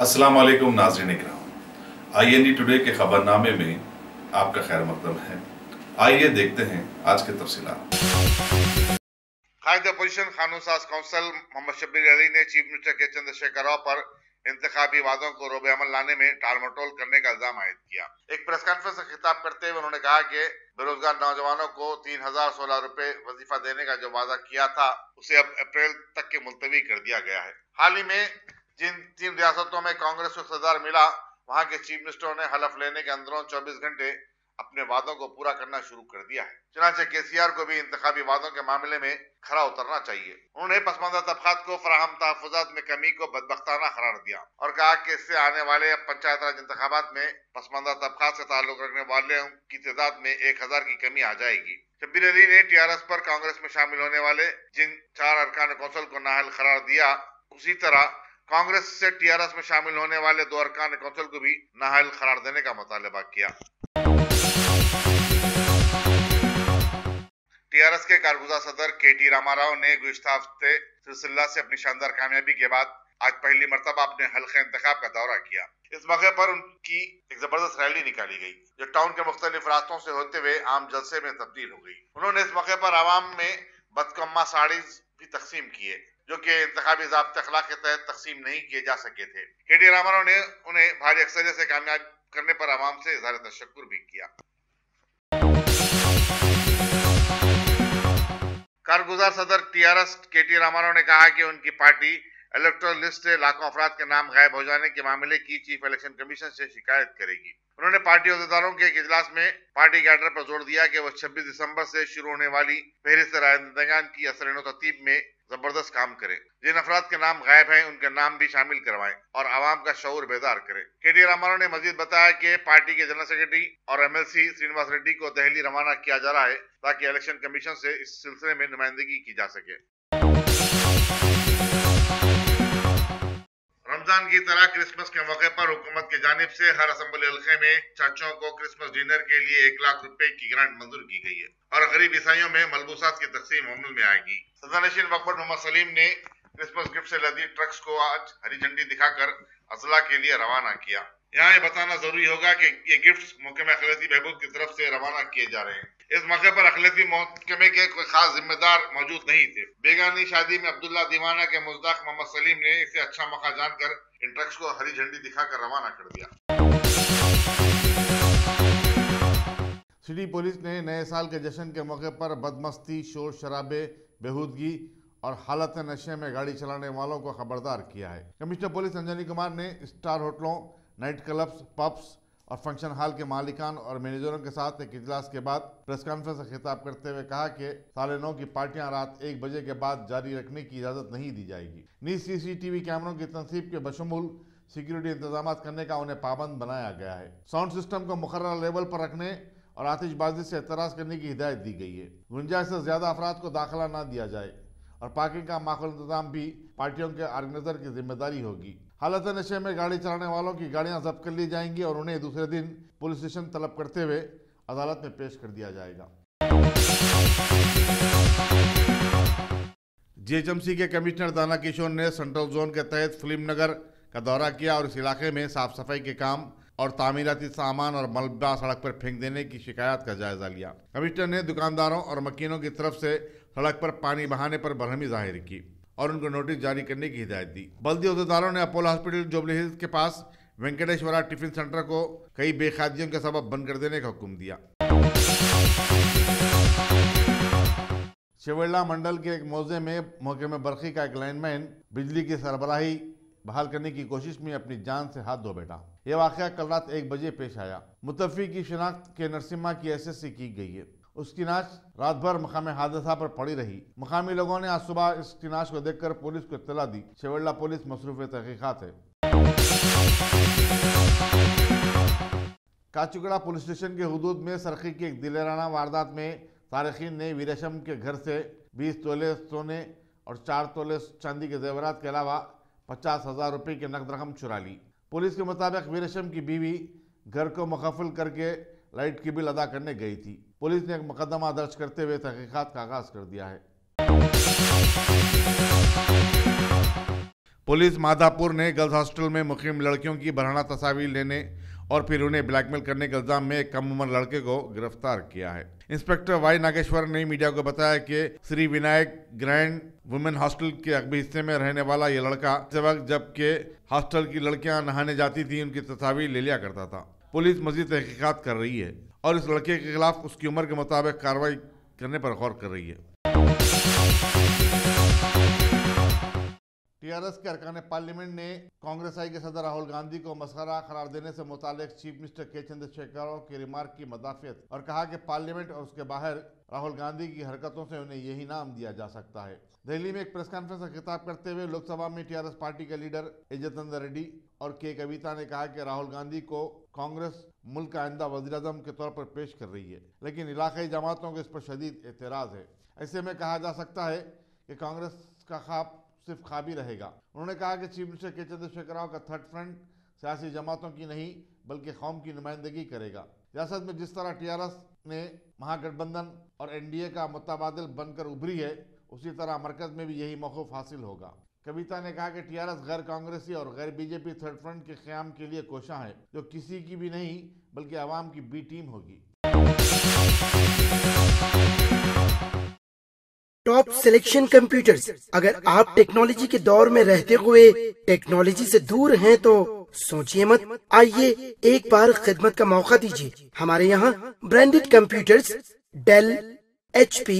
अस्सलाम वालेकुम नाज़रीन इकराम। IND टुडे के खबरनामे में आपका खैर मकदम है। आइए देखते हैं आज के तफसीलात। कायद अपोजिशन कानून साज कौंसिल मोहम्मद शब्बीर अली ने चीफ मिनिस्टर के चंद्रशेखर राव पर इंतखाबी वादों को रोबे अमल लाने में टालमटोल करने का इल्जाम आयद किया। एक प्रेस कॉन्फ्रेंस से खिताब करते हुए उन्होंने कहा कि बेरोजगार नौजवानों को 3016 रुपए वजीफा देने का जो वादा किया था उसे अब अप्रैल तक के मुलतवी कर दिया गया है। हाल ही में जिन 3 रियासतों में कांग्रेस को इक़्तिदार मिला, वहां के चीफ मिनिस्टरों ने हलफ लेने के अंदरों 24 घंटे अपने वादों को पूरा करना शुरू कर दिया है। चुनांचे केसीआर को भी इंतखाबी वादों के मामले में खरा उतरना चाहिए। उन्होंने पसमानदा तबकात को फराहम तहफ़्फ़ुज़ात में कमी को बदबख्ताना करार दिया और कहा कि इससे आने वाले पंचायत राज इंतखाबात में पसमानदा तबकात से ताल्लुक रखने वालों की तादाद में 1000 की कमी आ जाएगी। शब्बीर अली ने TRS पर कांग्रेस में शामिल होने वाले जिन 4 अरकान कौंसिल को नाअहल करार दिया, उसी तरह कांग्रेस से TRS में शामिल होने वाले 2 अरकान कौंसिल को भी नाअहल करार देने का मुतालबा किया। TRS के कारगुजार सदर KT रामाराव ने गुज़िश्ता हफ्ते सिलसिला से अपनी शानदार कामयाबी के बाद आज पहली मर्तबा अपने हल्के इंतखाब का दौरा किया। इस मौके पर उनकी एक जबरदस्त रैली निकाली गई जो टाउन के मुख्तलिफ रास्तों से होते हुए आम जलसे में तब्दील हो गई। उन्होंने इस मौके पर आवाम में बदकम्मा साड़ीज भी तकसीम किए जो कि इंतखाबी ज़ाब्ते अखलाक के तहत तकसीम नहीं किए जा सके थे। KT रामाराव ने उन्हें भारी अक्सरियत से कामयाब करने पर आवाम से इज़हार तशक्कुर भी किया। कारगुजार सदर TRS KT रामाराव ने कहा कि उनकी पार्टी इलेक्टोरल लिस्ट से लाखों अफराद के नाम गायब हो जाने के मामले की चीफ इलेक्शन कमीशन से शिकायत करेगी। उन्होंने पार्टी अहदेदारों के एक इजलास में पार्टी कैडर पर जोर दिया कि वह 26 दिसंबर से शुरू होने वाली फहरिस्त रायदगान की असर तरतीब में जबरदस्त काम करे। जिन अफराद के नाम गायब हैं उनके नाम भी शामिल करवाएं और आवाम का शऊर बेदार करें। KT रामाराव ने मजीद बताया कि पार्टी के जनरल सेक्रेटरी और MLC श्रीनिवास रेड्डी को दिल्ली रवाना किया जा रहा है ताकि इलेक्शन कमीशन से इस सिलसिले में नुमाइंदगी की जा सके। रमजान की तरह क्रिसमस के मौके पर हुकूमत की जानिब से हर असेंबली हल्के में चर्चों को क्रिसमस डिनर के लिए 1 लाख रुपए की ग्रांट मंजूर की गई है और गरीब ईसाइयों में मलबूसात की तकसीम अमल में आएगी। सदरनशीन वक्फ बोर्ड मोहम्मद सलीम ने क्रिसमस गिफ्ट से लदी ट्रक्स को आज हरी झंडी दिखाकर अजला के लिए रवाना किया। यहाँ ये बताना जरूरी होगा कि ये गिफ्ट्स महकमा अखिलती बहबूद की तरफ से रवाना किए जा रहे हैं। इस मौके पर अखिलती महकमे के कोई खास जिम्मेदार मौजूद नहीं थे। बेगानी शादी में अब्दुल्ला दीवाना के मुजदाक मोहम्मद सलीम ने इसे अच्छा मौका जानकर इन ट्रक्स को हरी झंडी दिखाकर रवाना कर दिया। सिटी पुलिस ने नए साल के जश्न के मौके पर बदमस्ती, शोर शराबे, बेहूदगी और हालत नशे में गाड़ी चलाने वालों को खबरदार किया है। कमिश्नर पुलिस अंजनी कुमार ने स्टार होटलों, नाइट क्लब्स, पब्स और फंक्शन हॉल के मालिकान और मैनेजरों के साथ एक इजलास के बाद प्रेस कॉन्फ्रेंस से खिताब करते हुए कहा कि 9:30 की पार्टियां रात 1 बजे के बाद जारी रखने की इजाज़त नहीं दी जाएगी। नीज CCTV कैमरों की तनसीब के बशमूल सिक्योरिटी इंतजाम करने का उन्हें पाबंद बनाया गया है। साउंड सिस्टम को मुकर्रर लेवल पर रखने और आतिशबाजी से एतराज़ करने की हिदायत दी गई है। गुंजाइश से ज़्यादा अफराद को दाखिला ना दिया जाए और पार्किंग का माकूल इंतजाम भी पार्टियों के ऑर्गेनाइजर की जिम्मेदारी होगी। हालत नशे में गाड़ी चलाने वालों की गाड़ियां जब्त कर ली जाएंगी और उन्हें दूसरे दिन पुलिस स्टेशन तलब करते हुए अदालत में पेश कर दिया जाएगा। GHMC के कमिश्नर दाना किशोर ने सेंट्रल जोन के तहत फिल्म नगर का दौरा किया और इस इलाके में साफ सफाई के काम और तामीराती सामान और मलबा सड़क पर फेंक देने की शिकायत का जायजा लिया। कमिश्नर ने दुकानदारों और मकीनों की तरफ से सड़क पर पानी बहाने पर बरहमी जाहिर की और उनको नोटिस जारी करने की हिदायत दी। बल्दी अहदेदारों ने अपोलो हॉस्पिटल जुबली हिल्स के पास वेंकटेश्वरा टिफिन सेंटर को कई बेखादियों के सबब बंद कर देने का हुक्म दिया। शिवल्ला मंडल के एक मौजे में महकमे बरखी का एक लाइनमैन बिजली की सरबराही बहाल करने की कोशिश में अपनी जान से हाथ धो बैठा। यह वाकया कल रात 1 बजे पेश आया। मुतफ़ी की शिनाख्त के नरसिम्हा की SSC की गई है। उसकी नाश रात भर मकामे हादसा पर पड़ी रही। मकामी लोगों ने आज सुबह इसकी नाश को देखकर पुलिस को इत्तला दी। शिवल्ला पुलिस मसरूफ़ तहक़ीक़ात है। काचुगड़ा पुलिस स्टेशन के हुदूद में सरखी की एक दिलेराना वारदात में तारिखीन ने वीरेशम के घर से 20 तोले सोने और 4 तोले चांदी के जेवरात के अलावा 50,000 रुपये की नकद रकम चुरा ली। पुलिस के मुताबिक वीरेशम की बीवी घर को मुकफ़िल करके लाइट की बिल अदा करने गई थी। पुलिस ने एक मुकदमा दर्ज करते हुए तहक़ीक़ात का आगाज़ कर दिया है। पुलिस माधापुर ने गर्ल्स हॉस्टल में मुकीम लड़कियों की बरहना तस्वीर लेने और फिर उन्हें ब्लैकमेल करने के इल्जाम में एक कम उम्र लड़के को गिरफ्तार किया है। इंस्पेक्टर वाई नागेश्वर ने मीडिया को बताया कि Shri Vinayak grand women hostel के अगबी हिस्से में रहने वाला ये लड़का इस वक्त जबकि हॉस्टल की लड़कियां नहाने जाती थी उनकी तस्वीर ले लिया करता था। पुलिस मजीद तहकीकात कर रही है और इस लड़के के खिलाफ उसकी उम्र के मुताबिक कार्रवाई करने पर गौर कर रही है। टीआरएस के अरकान पार्लियामेंट ने कांग्रेस आई के सदर राहुल गांधी को मसखरा करार देने से मुतालिक चीफ मिनिस्टर के चंद्रशेखर राव के रिमार्क की मदाफियत और कहा कि पार्लियामेंट और उसके बाहर राहुल गांधी की हरकतों से उन्हें यही नाम दिया जा सकता है। दिल्ली में एक प्रेस कॉन्फ्रेंस में खिताब करते हुए लोकसभा में टीआरएस पार्टी के लीडर एजतन रेड्डी और के कविता ने कहा कि राहुल गांधी को कांग्रेस मुल्क का आइंदा वज़ीर-ए-आज़म के तौर पर पेश कर रही है, लेकिन इलाकाई जमातों को इस पर शदीद एतराज़ है। ऐसे में कहा जा सकता है कि कांग्रेस का ख्वाब सिर्फ ख्वाब ही रहेगा। उन्होंने कहा कि चीफ मिनिस्टर के चंद्रशेखर राव का थर्ड फ्रंट सियासी जमातों की नहीं बल्कि कौम की नुमाइंदगी करेगा। सियासत में जिस तरह टीआरएस ने महागठबंधन और एनडीए का मुतबादिल बनकर उभरी है, उसी तरह मरकज में भी यही मौक़िफ़ हासिल होगा। कविता ने कहा कि टीआरएस गैर कांग्रेसी और गैर बीजेपी थर्ड फ्रंट के क़याम के लिए कोशा है, जो किसी की भी नहीं बल्कि आवाम की बी टीम होगी। Top selection computers. अगर आप टेक्नोलॉजी के दौर में रहते हुए टेक्नोलॉजी से दूर हैं तो सोचिए मत, आइए एक बार खिदमत का मौका दीजिए। हमारे यहाँ branded computers Dell, HP,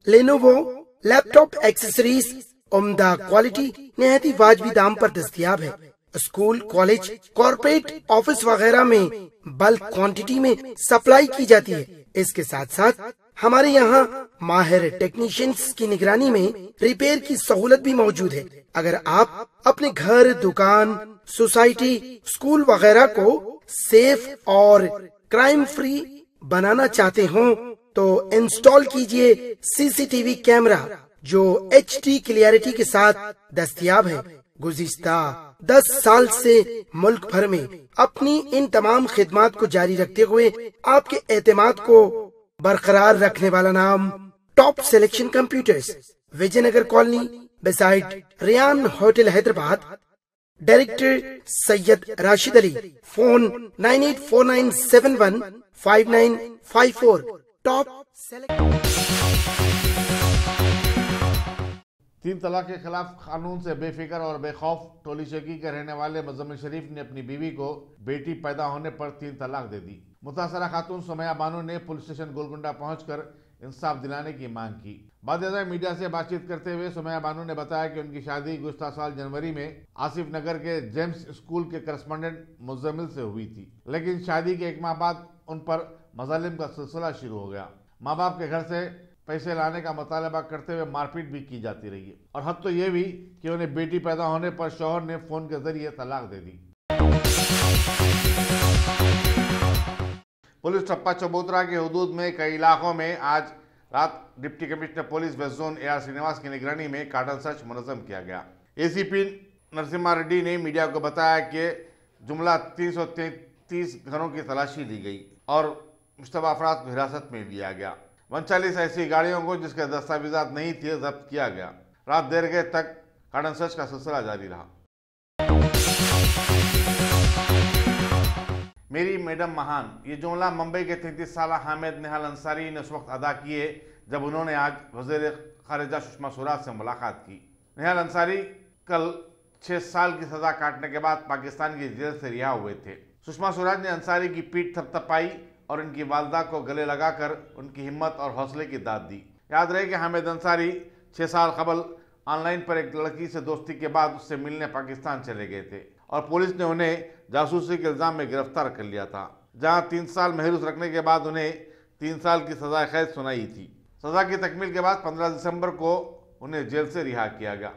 Lenovo, laptop accessories उम्दा क्वालिटी निहायत ही वाजबी दाम पर दस्तयाब है। स्कूल, कॉलेज, कॉर्पोरेट, ऑफिस वगैरह में बल्क क्वांटिटी में सप्लाई की जाती है। इसके साथ साथ हमारे यहाँ माहिर टेक्नीशियंस की निगरानी में रिपेयर की सहूलत भी मौजूद है। अगर आप अपने घर, दुकान, सोसाइटी, स्कूल वगैरह को सेफ और क्राइम फ्री बनाना चाहते हो तो इंस्टॉल कीजिए CCTV कैमरा जो HD क्लियरिटी के साथ दस्तयाब है। गुज़िश्ता 10 साल से मुल्क भर में अपनी इन तमाम खिदमात को जारी रखते हुए आपके एतमाद को बरकरार रखने वाला नाम top selection computers, Vijayanagar colony beside Riyan hotel Hyderabad. Director Syed Rashid Ali. Phone 9849715954। Top तीन तलाक के खिलाफ कानून से बेफिक्र और बेखौफ टोली शेखी के रहने वाले मुज़म्मिल शरीफ ने अपनी बीवी को बेटी पैदा होने पर 3 तलाक दे दी। मुतासरा खातून सुमैया बानो ने पुलिस स्टेशन गोलकुंडा पहुंचकर इंसाफ दिलाने की मांग की। बाद मीडिया से बातचीत करते हुए सुमैया बानो ने बताया कि उनकी शादी गुज़श्ता साल जनवरी में आसिफ नगर के जेम्स स्कूल के करस्पॉन्डेंट मुज़म्मिल से हुई थी, लेकिन शादी के 1 माह बाद उन पर मज़ालिम का सिलसिला शुरू हो गया। माँ बाप के घर से पैसे लाने का मुतालबा करते हुए मारपीट भी की जाती रही है और हद तो ये भी कि उन्हें बेटी पैदा होने पर शौहर ने फोन के जरिए तलाक दे दी। पुलिस टप्पा चबूतरा के हुदूद में कई इलाकों में आज रात deputy commissioner police west zone AR Srinivas की निगरानी में कार्डन सर्च मुनज़्ज़म किया गया। ACP नरसिम्हा रेड्डी ने मीडिया को बताया कि जुमला 333 घरों की तलाशी ली गई और मुश्तबा अफराद को हिरासत में लिया गया। 39 ऐसी गाड़ियों को जिसके दस्तावेजात नहीं थे जब्त किया गया। रात देर गए तक कार्डन सर्च का सिलसिला जारी रहा। मेरी मैडम महान, ये जुमला मुंबई के 33 साल हामिद निहाल अंसारी ने उस वक्त अदा किए जब उन्होंने आज वज़ीर ख़ारिजा सुषमा स्वराज से मुलाकात की। निहाल अंसारी कल 6 साल की सज़ा काटने के बाद पाकिस्तान की जेल से रिहा हुए थे। सुषमा स्वराज ने अंसारी की पीठ थपथपाई और उनकी वालदा को गले लगाकर उनकी हिम्मत और हौसले की दाद दी। याद रहे कि हामिद अंसारी 6 साल कबल ऑनलाइन पर एक लड़की से दोस्ती के बाद उससे मिलने पाकिस्तान चले गए थे और पुलिस ने उन्हें जासूसी के इल्ज़ाम में गिरफ्तार कर लिया था, जहां 3 साल महरूस रखने के बाद उन्हें 3 साल की सज़ा कैद सुनाई थी। सज़ा की तकमील के बाद 15 दिसंबर को उन्हें जेल से रिहा किया गया।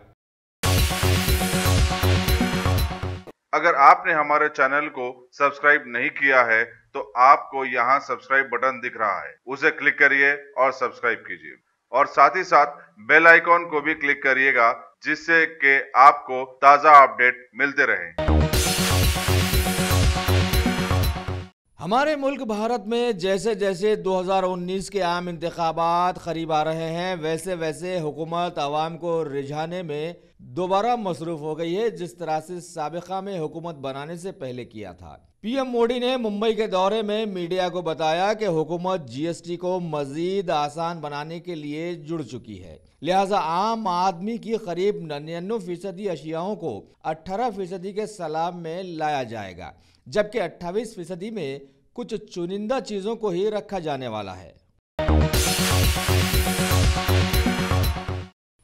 अगर आपने हमारे चैनल को सब्सक्राइब नहीं किया है तो आपको यहाँ सब्सक्राइब बटन दिख रहा है, उसे क्लिक करिए और सब्सक्राइब कीजिए और साथ ही साथ बेल आइकॉन को भी क्लिक करिएगा जिससे कि आपको ताज़ा अपडेट मिलते रहें। हमारे मुल्क भारत में जैसे जैसे 2019 के आम इंतखाबात करीब आ रहे हैं वैसे वैसे हुकूमत आवाम को रिझाने में दोबारा मसरूफ हो गई है, जिस तरह से साबिका में हुकूमत बनाने से पहले किया था। पीएम मोदी ने मुंबई के दौरे में मीडिया को बताया कि हुकूमत जीएसटी को मजीद आसान बनाने के लिए जुड़ चुकी है, लिहाजा आम आदमी की करीब 99% अशियाओं को 18% के सलाब में लाया जाएगा, जबकि 28% में कुछ चुनिंदा चीजों को ही रखा जाने वाला है।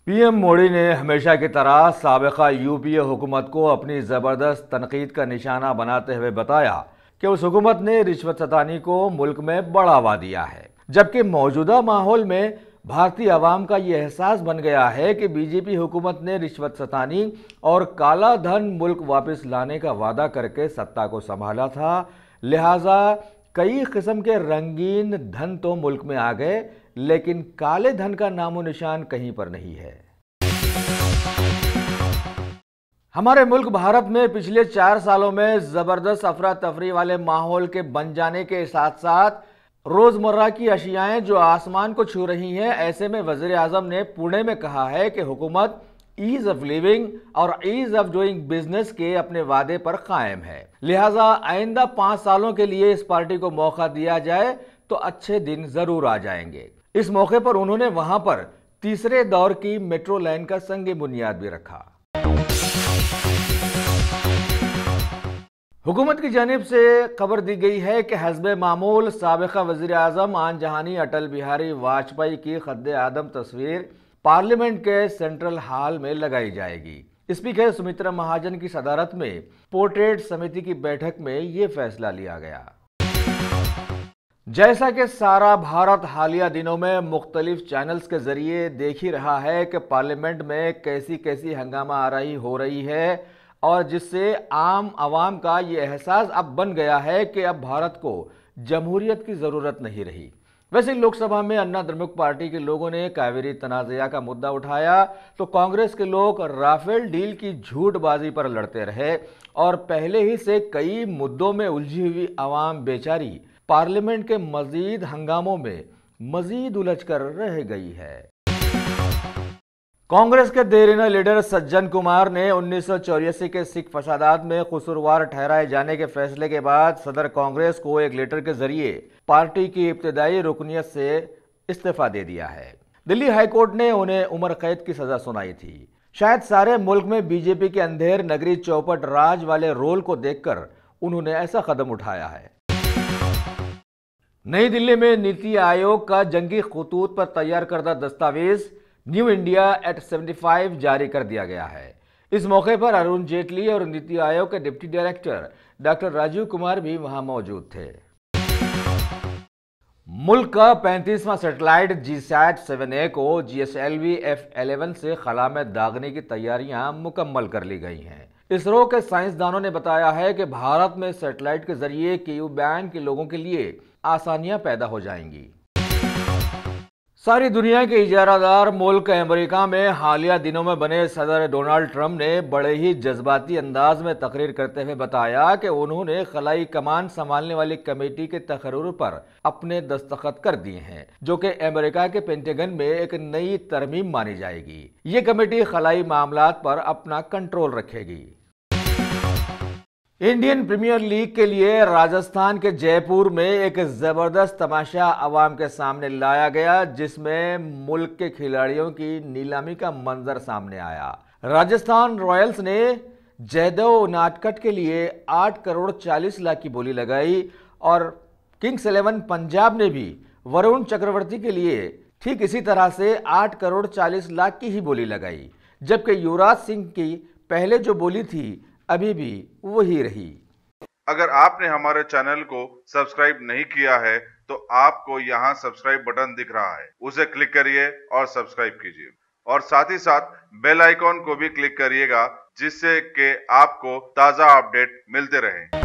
पीएम मोदी ने हमेशा की तरह साबिका यूपीए हुकूमत को अपनी ज़बरदस्त तनकीद का निशाना बनाते हुए बताया कि उस हुकूमत ने रिश्वत सतानी को मुल्क में बढ़ावा दिया है, जबकि मौजूदा माहौल में भारतीय अवाम का ये एहसास बन गया है कि बीजेपी हुकूमत ने रिश्वत सतानी और काला धन मुल्क वापस लाने का वादा करके सत्ता को संभाला था, लिहाजा कई किस्म के रंगीन धन तो मुल्क में आ गए, लेकिन काले धन का नामो निशान कहीं पर नहीं है। हमारे मुल्क भारत में पिछले 4 सालों में जबरदस्त अफरा तफरी वाले माहौल के बन जाने के साथ साथ रोजमर्रा की अशियाएं जो आसमान को छू रही हैं, ऐसे में वजीर आजम ने पुणे में कहा है कि हुकूमत ईज ऑफ लिविंग और ईज ऑफ डूइंग बिजनेस के अपने वादे पर कायम है, लिहाजा आइंदा 5 सालों के लिए इस पार्टी को मौका दिया जाए तो अच्छे दिन जरूर आ जाएंगे। इस मौके पर उन्होंने वहां पर तीसरे दौर की मेट्रो लाइन का संग बुनियाद भी रखा। हुकूमत की जानिब से खबर दी गई है कि हस्बे मामूल साबिका वजीर आजम आन जहानी अटल बिहारी वाजपेयी की खद्दे आदम तस्वीर पार्लियामेंट के सेंट्रल हॉल में लगाई जाएगी। स्पीकर सुमित्रा महाजन की सदारत में पोर्ट्रेट समिति की बैठक में ये फैसला लिया गया। जैसा कि सारा भारत हालिया दिनों में मुख्तलिफ चैनल्स के जरिए देख ही रहा है कि पार्लियामेंट में कैसी कैसी हंगामा आराई हो रही है, और जिससे आम आवाम का ये एहसास अब बन गया है कि अब भारत को जमहूरियत की ज़रूरत नहीं रही। वैसे लोकसभा में अन्ना द्रमुक पार्टी के लोगों ने कावेरी तनाज़ा का मुद्दा उठाया तो कांग्रेस के लोग राफेल डील की झूठबाजी पर लड़ते रहे, और पहले ही से कई मुद्दों में उलझी हुई आवाम बेचारी पार्लियामेंट के मजीद हंगामों में मजीद उलझ कर रह गई है। कांग्रेस के देरीना लीडर सज्जन कुमार ने 1984 के सिख फसादात में कसूरवार ठहराए जाने के फैसले के बाद सदर कांग्रेस को एक लेटर के जरिए पार्टी की इब्तिदाई रुकनियत से इस्तीफा दे दिया है। दिल्ली हाईकोर्ट ने उन्हें उम्र कैद की सजा सुनाई थी। शायद सारे मुल्क में बीजेपी के अंधेर नगरी चौपट राज वाले रोल को देखकर उन्होंने ऐसा कदम उठाया है। नई दिल्ली में नीति आयोग का जंगी खतूत पर तैयार करदा दस्तावेज न्यू इंडिया एट 75 जारी कर दिया गया है। इस मौके पर अरुण जेटली और नीति आयोग के deputy director doctor Rajiv Kumar भी वहां मौजूद थे। मुल्क का 35वां सैटेलाइट GSAT-7A को GSLV F-11 से खला में दागने की तैयारियां मुकम्मल कर ली गई हैं। इसरो के साइंसदानों ने बताया है कि भारत में सैटेलाइट के जरिए KU बैंड के लोगों के लिए आसानियां पैदा हो जाएंगी। सारी दुनिया के इजारादार मुल्क अमेरिका में हालिया दिनों में बने सदर डोनाल्ड ट्रंप ने बड़े ही जज्बाती अंदाज में तकरीर करते हुए बताया कि उन्होंने खलाई कमान संभालने वाली कमेटी के तकर्रुर पर अपने दस्तखत कर दिए हैं, जो कि अमेरिका के पेंटागन में एक नई तरमीम मानी जाएगी। ये कमेटी खलाई मामलात पर अपना कंट्रोल रखेगी। इंडियन प्रीमियर लीग के लिए राजस्थान के जयपुर में एक जबरदस्त तमाशा अवाम के सामने लाया गया, जिसमें मुल्क के खिलाड़ियों की नीलामी का मंजर सामने आया। राजस्थान रॉयल्स ने जयदेव नाटकट के लिए 8 करोड़ 40 लाख की बोली लगाई, और किंग्स 11 पंजाब ने भी वरुण चक्रवर्ती के लिए ठीक इसी तरह से 8 करोड़ 40 लाख की ही बोली लगाई, जबकि युवराज सिंह की पहले जो बोली थी अभी भी वही रही। अगर आपने हमारे चैनल को सब्सक्राइब नहीं किया है तो आपको यहाँ सब्सक्राइब बटन दिख रहा है, उसे क्लिक करिए और सब्सक्राइब कीजिए, और साथ ही साथ बेल आइकॉन को भी क्लिक करिएगा, जिससे कि आपको ताज़ा अपडेट मिलते रहें।